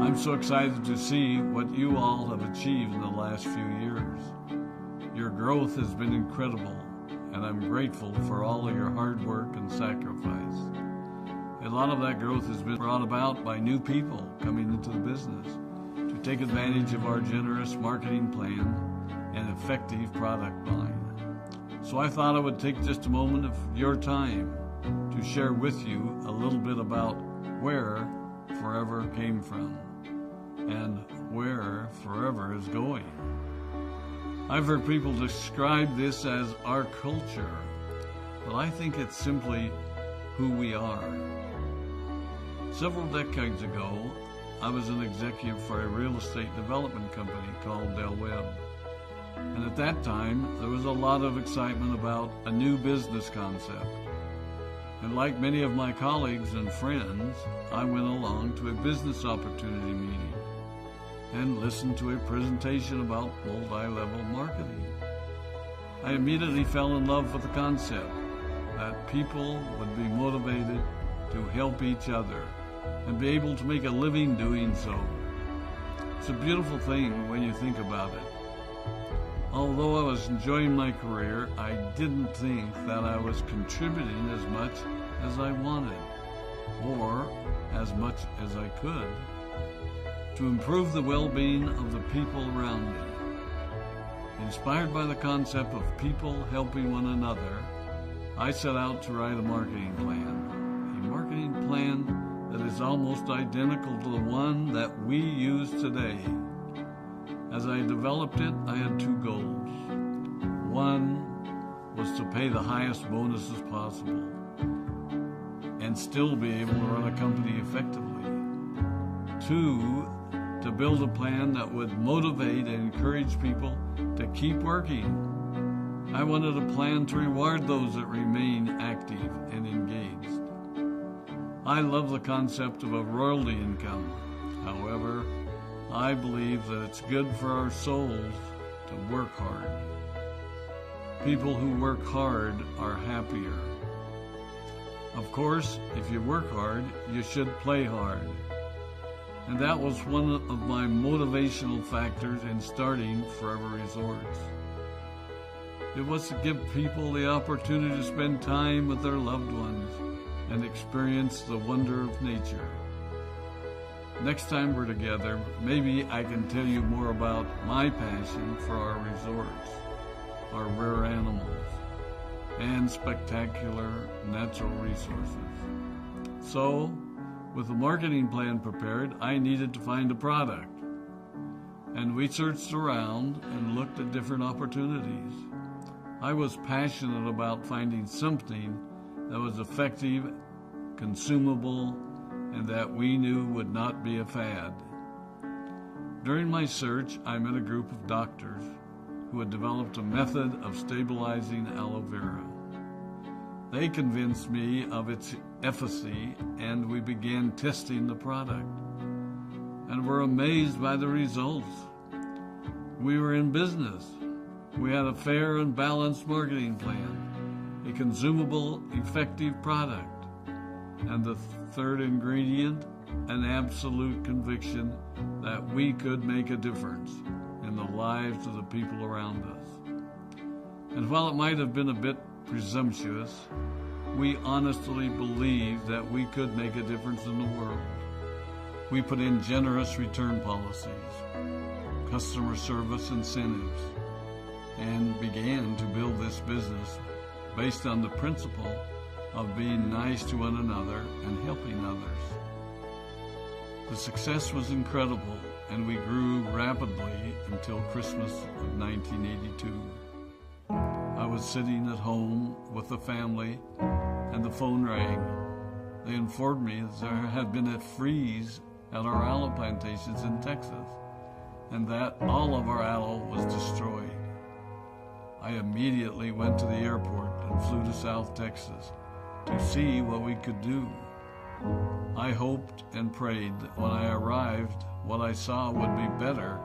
I'm so excited to see what you all have achieved in the last few years. Your growth has been incredible, and I'm grateful for all of your hard work and sacrifice. A lot of that growth has been brought about by new people coming into the business to take advantage of our generous marketing plan and effective product line. So I thought I would take just a moment of your time to share with you a little bit about where Forever came from and where Forever is going. I've heard people describe this as our culture, but I think it's simply who we are. Several decades ago, I was an executive for a real estate development company called Del Webb. And at that time, there was a lot of excitement about a new business concept. And like many of my colleagues and friends, I went along to a business opportunity meeting and listened to a presentation about multi-level marketing. I immediately fell in love with the concept that people would be motivated to help each other and be able to make a living doing so. It's a beautiful thing when you think about it. Although I was enjoying my career, I didn't think that I was contributing as much as I wanted, or as much as I could, to improve the well-being of the people around me. Inspired by the concept of people helping one another, I set out to write a marketing plan that is almost identical to the one that we use today. As I developed it, I had two goals. One was to pay the highest bonuses possible and still be able to run a company effectively. Two, to build a plan that would motivate and encourage people to keep working. I wanted a plan to reward those that remain active and engaged. I love the concept of a royalty income. However, I believe that it's good for our souls to work hard. People who work hard are happier. Of course, if you work hard, you should play hard. And that was one of my motivational factors in starting Forever Resorts. It was to give people the opportunity to spend time with their loved ones and experience the wonder of nature. Next time we're together, maybe I can tell you more about my passion for our resorts, our rare animals, and spectacular natural resources. So, with a marketing plan prepared, I needed to find a product. And we searched around and looked at different opportunities. I was passionate about finding something that was effective, consumable, and that we knew would not be a fad. During my search, I met a group of doctors who had developed a method of stabilizing aloe vera. They convinced me of its efficacy, and we began testing the product, and were amazed by the results. We were in business. We had a fair and balanced marketing plan, a consumable, effective product, and the third ingredient, an absolute conviction that we could make a difference in the lives of the people around us. And while it might have been a bit presumptuous, we honestly believed that we could make a difference in the world. We put in generous return policies, customer service incentives, and began to build this business based on the principle of being nice to one another and helping others. The success was incredible, and we grew rapidly until Christmas of 1982. I was sitting at home with the family, and the phone rang. They informed me that there had been a freeze at our aloe plantations in Texas, and that all of our aloe was destroyed. I immediately went to the airport and flew to South Texas to see what we could do. I hoped and prayed that when I arrived, what I saw would be better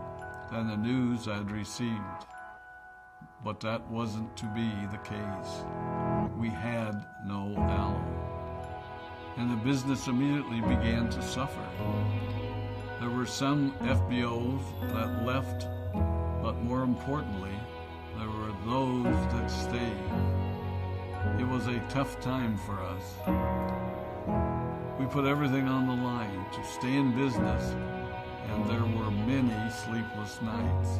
than the news I'd received. But that wasn't to be the case. We had no aloe, and the business immediately began to suffer. There were some FBOs that left, but more importantly, there were those that stayed. It was a tough time for us. We put everything on the line to stay in business, and there were many sleepless nights.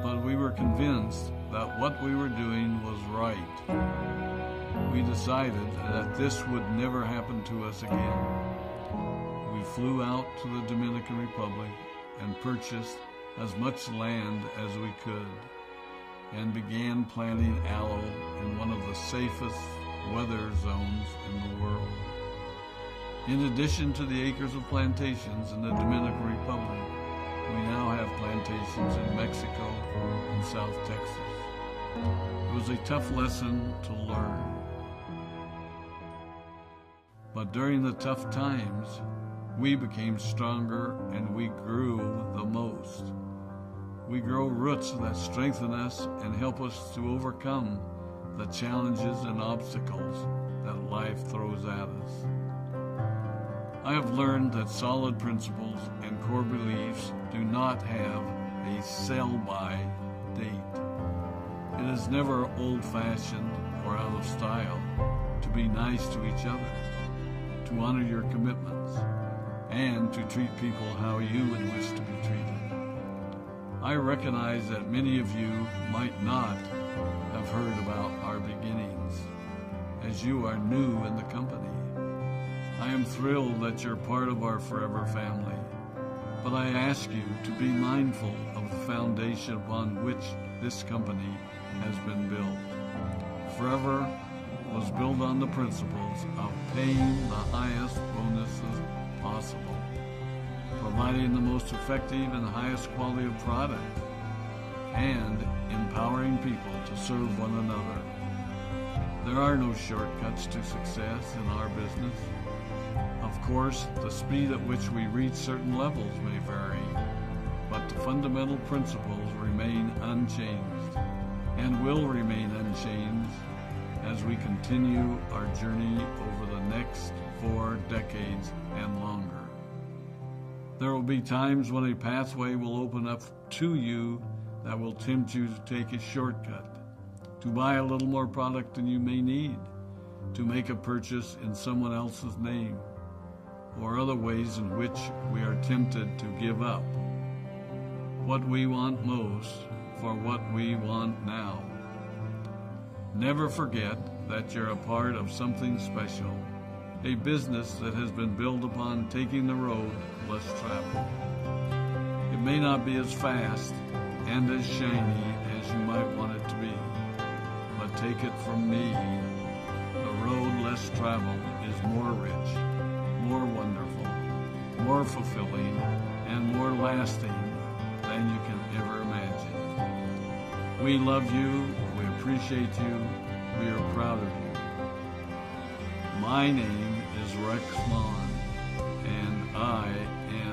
But we were convinced that what we were doing was right. We decided that this would never happen to us again. We flew out to the Dominican Republic and purchased as much land as we could and began planting aloe in one of the safest weather zones in the world. In addition to the acres of plantations in the Dominican Republic, we now have plantations in Mexico and South Texas. It was a tough lesson to learn. But during the tough times, we became stronger and we grew the most. We grow roots that strengthen us and help us to overcome the challenges and obstacles that life throws at us. I have learned that solid principles and core beliefs do not have a sell-by date. It is never old-fashioned or out of style to be nice to each other, to honor your commitments, and to treat people how you would wish to be treated. I recognize that many of you might not have heard about our beginnings, as you are new in the company. I am thrilled that you're part of our forever family, but I ask you to be mindful of the foundation upon which this company has been built. Forever was built on the principles of paying the highest bonuses possible, providing the most effective and highest quality of product, and empowering people to serve one another. There are no shortcuts to success in our business. Of course, the speed at which we reach certain levels may vary, but the fundamental principles remain unchanged and will remain unchanged as we continue our journey over the next 4 decades and longer. There will be times when a pathway will open up to you that will tempt you to take a shortcut, to buy a little more product than you may need, to make a purchase in someone else's name, or other ways in which we are tempted to give up what we want most for what we want now. Never forget that you're a part of something special, a business that has been built upon taking the road less traveled. It may not be as fast and as shiny as you might want it to be, but take it from me, the road less traveled is more rich, more wonderful, more fulfilling, and more lasting than you can ever imagine. We love you, we appreciate you, we are proud of you. My name is Rex Mon, and I am